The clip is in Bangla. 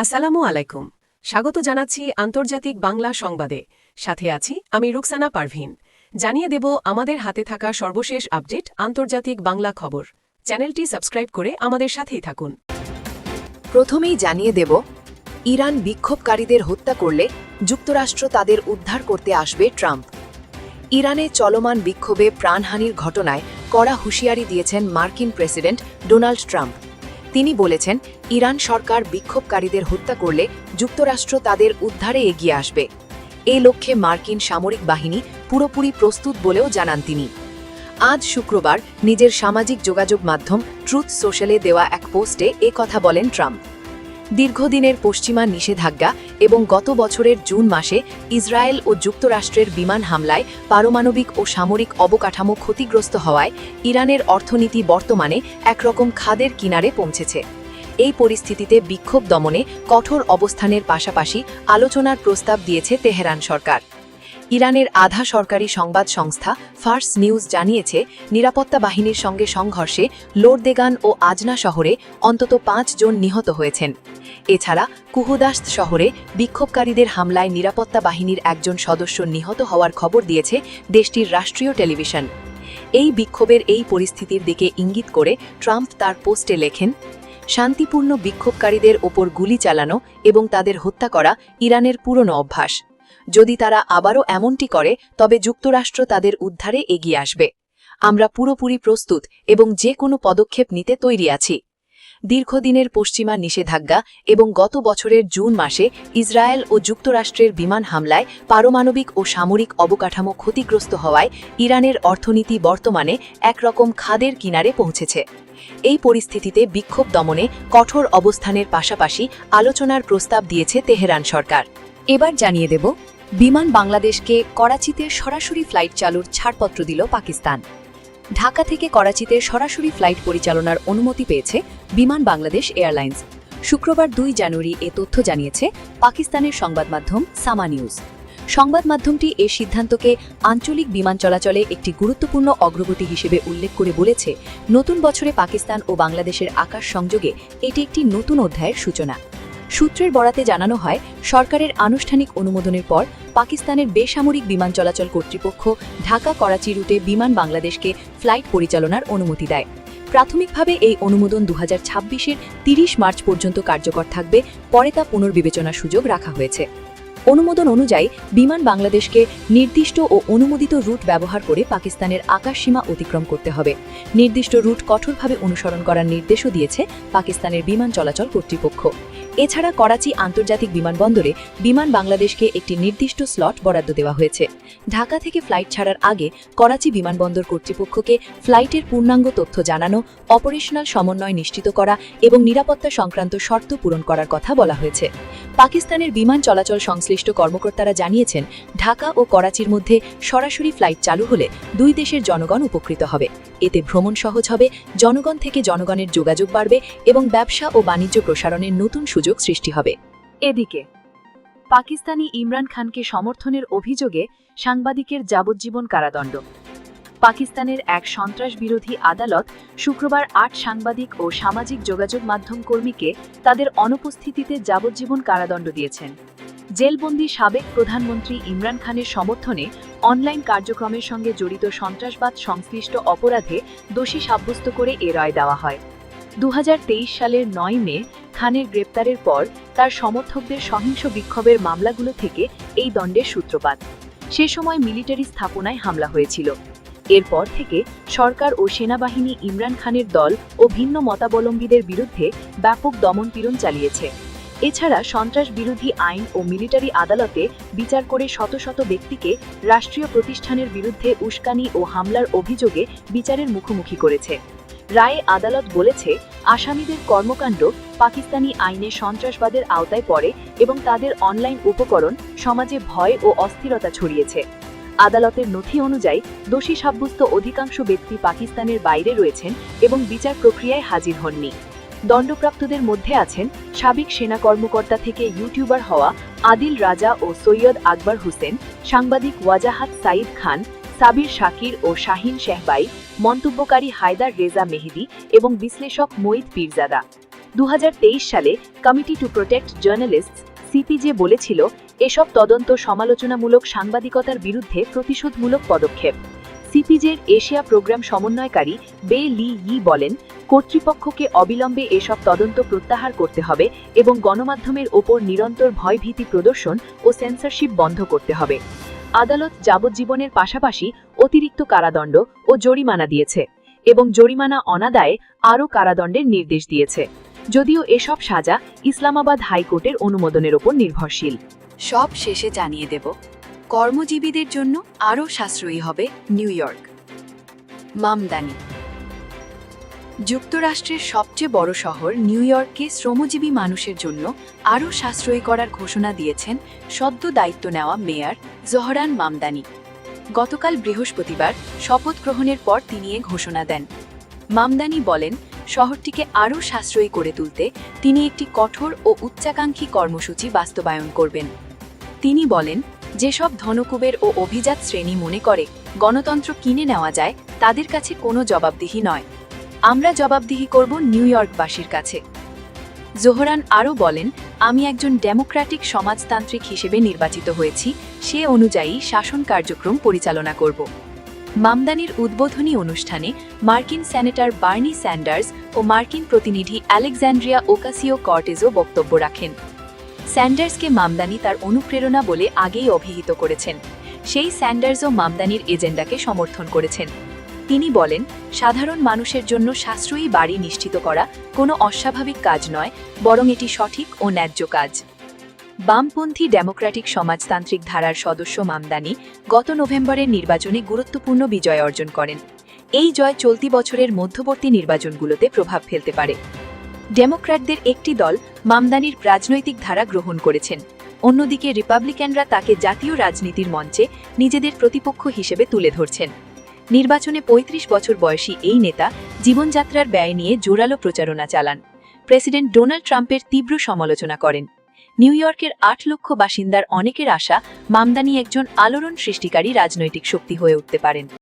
আসসালামু আলাইকুম। স্বাগত জানাচ্ছি আন্তর্জাতিক বাংলা সংবাদে। সাথে আছি আমি রুকসানা পারভিন। জানিয়ে দেব আমাদের হাতে থাকা সর্বশেষ আপডেট আন্তর্জাতিক বাংলা খবর। চ্যানেলটি সাবস্ক্রাইব করে আমাদের সাথেই থাকুন। প্রথমেই জানিয়ে দেব, ইরান বিক্ষোভকারীদের হত্যা করলে যুক্তরাষ্ট্র তাদের উদ্ধার করতে আসবে ট্রাম্প। ইরানে চলমান বিক্ষোভে প্রাণহানির ঘটনায় কড়া হুঁশিয়ারি দিয়েছেন মার্কিন প্রেসিডেন্ট ডোনাল্ড ট্রাম্প। তিনি বলেছেন, ইরান সরকার বিক্ষোভকারীদের হত্যা করলে যুক্তরাষ্ট্র তাদের উদ্ধারে এগিয়ে আসবে। এই লক্ষ্যে মার্কিন সামরিক বাহিনী পুরোপুরি প্রস্তুত বলেও জানান তিনি। আজ শুক্রবার নিজের সামাজিক যোগাযোগ মাধ্যম ট্রুথ সোশ্যালে দেওয়া এক পোস্টে এ কথা বলেন ট্রাম্প। দীর্ঘদিনের পশ্চিমা নিষেধাজ্ঞা এবং গত বছরের জুন মাসে ইসরায়েল ও যুক্তরাষ্ট্রের বিমান হামলায় পারমাণবিক ও সামরিক অবকাঠামো ক্ষতিগ্রস্ত হওয়ায় ইরানের অর্থনীতি বর্তমানে একরকম খাদের কিনারে পৌঁছেছে। এই পরিস্থিতিতে বিক্ষোভ দমনে কঠোর অবস্থানের পাশাপাশি আলোচনার প্রস্তাব দিয়েছে তেহরান সরকার। ইরানের আধা সরকারি সংবাদ সংস্থা ফার্স নিউজ জানিয়েছে, নিরাপত্তা বাহিনীর সঙ্গে সংঘর্ষে লোরদেগান ও আজনা শহরে অন্তত ৫ জন নিহত হয়েছেন। এছাড়া কুহুদাস্ত শহরে বিক্ষোভকারীদের হামলায় নিরাপত্তা বাহিনীর একজন সদস্য নিহত হওয়ার খবর দিয়েছে দেশটির রাষ্ট্রীয় টেলিভিশন। এই বিক্ষোভের এই পরিস্থিতির দিকে ইঙ্গিত করে ট্রাম্প তার পোস্টে লেখেন, শান্তিপূর্ণ বিক্ষোভকারীদের ওপর গুলি চালানো এবং তাদের হত্যা করা ইরানের পুরনো অভ্যাস। যদি তারা আবারও এমনটি করে তবে যুক্তরাষ্ট্র তাদের উদ্ধারে এগিয়ে আসবে। আমরা পুরোপুরি প্রস্তুত এবং যে কোনো পদক্ষেপ নিতে তৈরি আছি। দীর্ঘদিনের পশ্চিমা নিষেধাজ্ঞা এবং গত বছরের জুন মাসে ইসরায়েল ও যুক্তরাষ্ট্রের বিমান হামলায় পারমাণবিক ও সামরিক অবকাঠামো ক্ষতিগ্রস্ত হওয়ায় ইরানের অর্থনীতি বর্তমানে একরকম খাদের কিনারে পৌঁছেছে। এই পরিস্থিতিতে বিক্ষোভ দমনে কঠোর অবস্থানের পাশাপাশি আলোচনার প্রস্তাব দিয়েছে তেহরান সরকার। এবার জানিয়ে দেব, বিমান বাংলাদেশকে করাচিতে সরাসরি ফ্লাইট চালুর ছাড়পত্র দিল পাকিস্তান। ঢাকা থেকে করাচিতে সরাসরি ফ্লাইট পরিচালনার অনুমতি পেয়েছে বিমান বাংলাদেশ এয়ারলাইন্স। শুক্রবার ২ জানুয়ারি এ তথ্য জানিয়েছে পাকিস্তানের সংবাদ মাধ্যম সামা নিউজ। সংবাদ মাধ্যমটি এ সিদ্ধান্তকে আঞ্চলিক বিমান চলাচলে একটি গুরুত্বপূর্ণ অগ্রগতি হিসেবে উল্লেখ করে বলেছে, নতুন বছরে পাকিস্তান ও বাংলাদেশের আকাশ সংযোগে এটি একটি নতুন অধ্যায়ের সূচনা। সূত্রের বরাতে জানানো হয়, সরকারের আনুষ্ঠানিক অনুমোদনের পর পাকিস্তানের বেসামরিক বিমান চলাচল কর্তৃপক্ষ ঢাকা করাচি রুটে বিমান বাংলাদেশকে ফ্লাইট পরিচালনার অনুমতি দেয়। প্রাথমিকভাবে এই অনুমোদন ২০২৬-এর ৩০ মার্চ পর্যন্ত কার্যকর থাকবে, পরে তা পুনর্বিবেচনার সুযোগ রাখা হয়েছে। অনুমোদন অনুযায়ী বিমান বাংলাদেশকে নির্দিষ্ট ও অনুমোদিত রুট ব্যবহার করে পাকিস্তানের আকাশসীমা অতিক্রম করতে হবে। নির্দিষ্ট রুট কঠোরভাবে অনুসরণ করার নির্দেশও দিয়েছে পাকিস্তানের বিমান চলাচল কর্তৃপক্ষ। এছাড়া করাচি আন্তর্জাতিক বিমানবন্দরে বিমান বাংলাদেশকে একটি নির্দিষ্ট স্লট বরাদ্দ দেওয়া হয়েছে। ঢাকা থেকে ফ্লাইট ছাড়ার আগে করাচি বিমানবন্দর কর্তৃপক্ষকে ফ্লাইটের পূর্ণাঙ্গ তথ্য জানানো, অপারেশনাল সমন্বয় নিশ্চিত করা এবং নিরাপত্তা সংক্রান্ত শর্ত পূরণ করার কথা বলা হয়েছে। পাকিস্তানের বিমান চলাচল সংশ্লিষ্ট কর্মকর্তারা জানিয়েছেন, ঢাকা ও করাচির মধ্যে সরাসরি ফ্লাইট চালু হলে দুই দেশের জনগণ উপকৃত হবে। এতে ভ্রমণ সহজ হবে, জনগণ থেকে জনগণের যোগাযোগ বাড়বে এবং ব্যবসা ও বাণিজ্য প্রসারণের নতুন সুযোগ সৃষ্টি হবে। এদিকে পাকিস্তানি ইমরান খানকে সমর্থনের অভিযোগে সাংবাদিকের যাবজ্জীবন কারাদণ্ড। পাকিস্তানের এক সন্ত্রাস বিরোধী আদালত শুক্রবার ৮ সাংবাদিক ও সামাজিক যোগাযোগ মাধ্যম কর্মীকে তাদের অনুপস্থিতিতে যাবজ্জীবন কারাদণ্ড দিয়েছেন। জেলবন্দি সাবেক প্রধানমন্ত্রী ইমরান খানের সমর্থনে অনলাইন কার্যক্রমের সঙ্গে জড়িত সন্ত্রাসবাদ সংশ্লিষ্ট অপরাধে দোষী সাব্যস্ত করে এ রায় দেওয়া হয়। ২০২৩ সালের ৯ মে খানের গ্রেপ্তারের পর তার সমর্থকদের সহিংস বিক্ষোভের মামলাগুলো থেকে এই দণ্ডের সূত্রপাত। সে সময় মিলিটারি স্থাপনায় হামলা হয়েছিল। এরপর থেকে সরকার ও সেনাবাহিনী ইমরান খানের দল ও ভিন্ন মতাবলম্বীদের বিরুদ্ধে ব্যাপক দমনপীড়ন চালিয়েছে। এছাড়া সন্ত্রাস বিরোধী আইন ও মিলিটারি আদালতে বিচার করে শত শত ব্যক্তিকে রাষ্ট্রীয় প্রতিষ্ঠানের বিরুদ্ধে উস্কানি ও হামলার অভিযোগে বিচারের মুখোমুখি করেছে। রায়ে আদালত বলেছে, আসামিদের কর্মকাণ্ড পাকিস্তানি আইনে সন্ত্রাসবাদের আওতায় পড়ে এবং তাদের অনলাইন উপকরণ সমাজে ভয় ও অস্থিরতা ছড়িয়েছে। আদালতের নথি অনুযায়ী দোষী সাব্যস্ত অধিকাংশ ব্যক্তি পাকিস্তানের বাইরে রয়েছেন এবং বিচার প্রক্রিয়ায় হাজির হননি। দণ্ডপ্রাপ্তদের মধ্যে আছেন সাবেক সেনা কর্মকর্তা থেকে ইউটিউবার হওয়া আদিল রাজা ও সৈয়দ আকবর হোসেন, সাংবাদিক ওয়াজাহাত সাইদ খান, সাবির শাকির ও শাহিন শেহবাই, মন্তব্যকারী হায়দার রেজা মেহেদি এবং বিশ্লেষক মঈদ পীরজাদা। সালে committee to protect journalists CPJ বলেছিল এসব তদন্ত সমালোচনামূলক সাংবাদিকতার বিরুদ্ধে প্রতিশোধমূলক পদক্ষেপ। সিপিজের এশিয়া প্রোগ্রাম সমন্বয়কারী বে লি ই বলেন, কর্তৃপক্ষকে অবিলম্বে এসব তদন্ত প্রত্যাহার করতে হবে এবং গণমাধ্যমের ওপর নিরন্তর ভয়ভীতি প্রদর্শন ও সেন্সরশিপ বন্ধ করতে হবে। আদালত যাবজ্জীবনের পাশাপাশি অতিরিক্ত কারাদণ্ড ও জরিমানা দিয়েছে এবং জরিমানা অনাদায়ে আরও কারাদণ্ডের নির্দেশ দিয়েছে, যদিও এসব সাজা ইসলামাবাদ হাইকোর্টের অনুমোদনের ওপর নির্ভরশীল। সব শেষে জানিয়ে দেব, কর্মজীবীদের জন্য আরও সাশ্রয়ী হবে নিউ ইয়র্ক। মামদানি। যুক্তরাষ্ট্রের সবচেয়ে বড় শহর নিউ ইয়র্কে শ্রমজীবী মানুষের জন্য আরও সাশ্রয়ী করার ঘোষণা দিয়েছেন সদ্য দায়িত্ব নেওয়া মেয়র জোহরান মামদানি। গতকাল বৃহস্পতিবার শপথ গ্রহণের পর তিনি এ ঘোষণা দেন। মামদানি বলেন, শহরটিকে আরও সাশ্রয়ী করে তুলতে তিনি একটি কঠোর ও উচ্চাকাঙ্ক্ষী কর্মসূচি বাস্তবায়ন করবেন। তিনি বলেন, যেসব ধনকুবের ও অভিজাত শ্রেণী মনে করে গণতন্ত্র কিনে নেওয়া যায়, তাদের কাছে কোনো জবাবদিহি নয়। আমরা জবাবদিহি করব নিউ ইয়র্কবাসীর কাছে। জোহরান আরও বলেন, আমি একজন ডেমোক্র্যাটিক সমাজতান্ত্রিক হিসেবে নির্বাচিত হয়েছি, সে অনুযায়ী শাসন কার্যক্রম পরিচালনা করব। মামদানির উদ্বোধনী অনুষ্ঠানে মার্কিন সেনেটর বার্নি স্যান্ডার্স ও মার্কিন প্রতিনিধি আলেকজান্ড্রিয়া ওকাসিও-কর্টেজও বক্তব্য রাখেন। স্যান্ডার্সকে মামদানি তার অনুপ্রেরণা বলে আগেই অভিহিত করেছেন। সেই স্যান্ডার্সও মামদানির এজেন্ডাকে সমর্থন করেছেন। তিনি বলেন, সাধারণ মানুষের জন্য সাশ্রয়ী বাড়ি নিশ্চিত করা কোনো অস্বাভাবিক কাজ নয়, বরং এটি সঠিক ও ন্যায্য কাজ। বামপন্থী ডেমোক্র্যাটিক সমাজতান্ত্রিক ধারার সদস্য মামদানি গত নভেম্বরের নির্বাচনে গুরুত্বপূর্ণ বিজয় অর্জন করেন। এই জয় চলতি বছরের মধ্যবর্তী নির্বাচনগুলোতে প্রভাব ফেলতে পারে। ডেমোক্র্যাটদের একটি দল মামদানির রাজনৈতিক ধারা গ্রহণ করেছেন, অন্যদিকে রিপাবলিকানরা তাকে জাতীয় রাজনীতির মঞ্চে নিজেদের প্রতিপক্ষ হিসেবে তুলে ধরছেন। নির্বাচনে ৩৫ বছর বয়সী এই নেতা জীবনযাত্রার ব্যয় নিয়ে জোরালো প্রচারণা চালান। প্রেসিডেন্ট ডোনাল্ড ট্রাম্পের তীব্র সমালোচনা করেন। নিউ ইয়র্কের ৮ লক্ষ বাসিন্দার অনেকের আশা মামদানি একজন আলোড়ন সৃষ্টিকারী রাজনৈতিক শক্তি হয়ে উঠতে পারেন।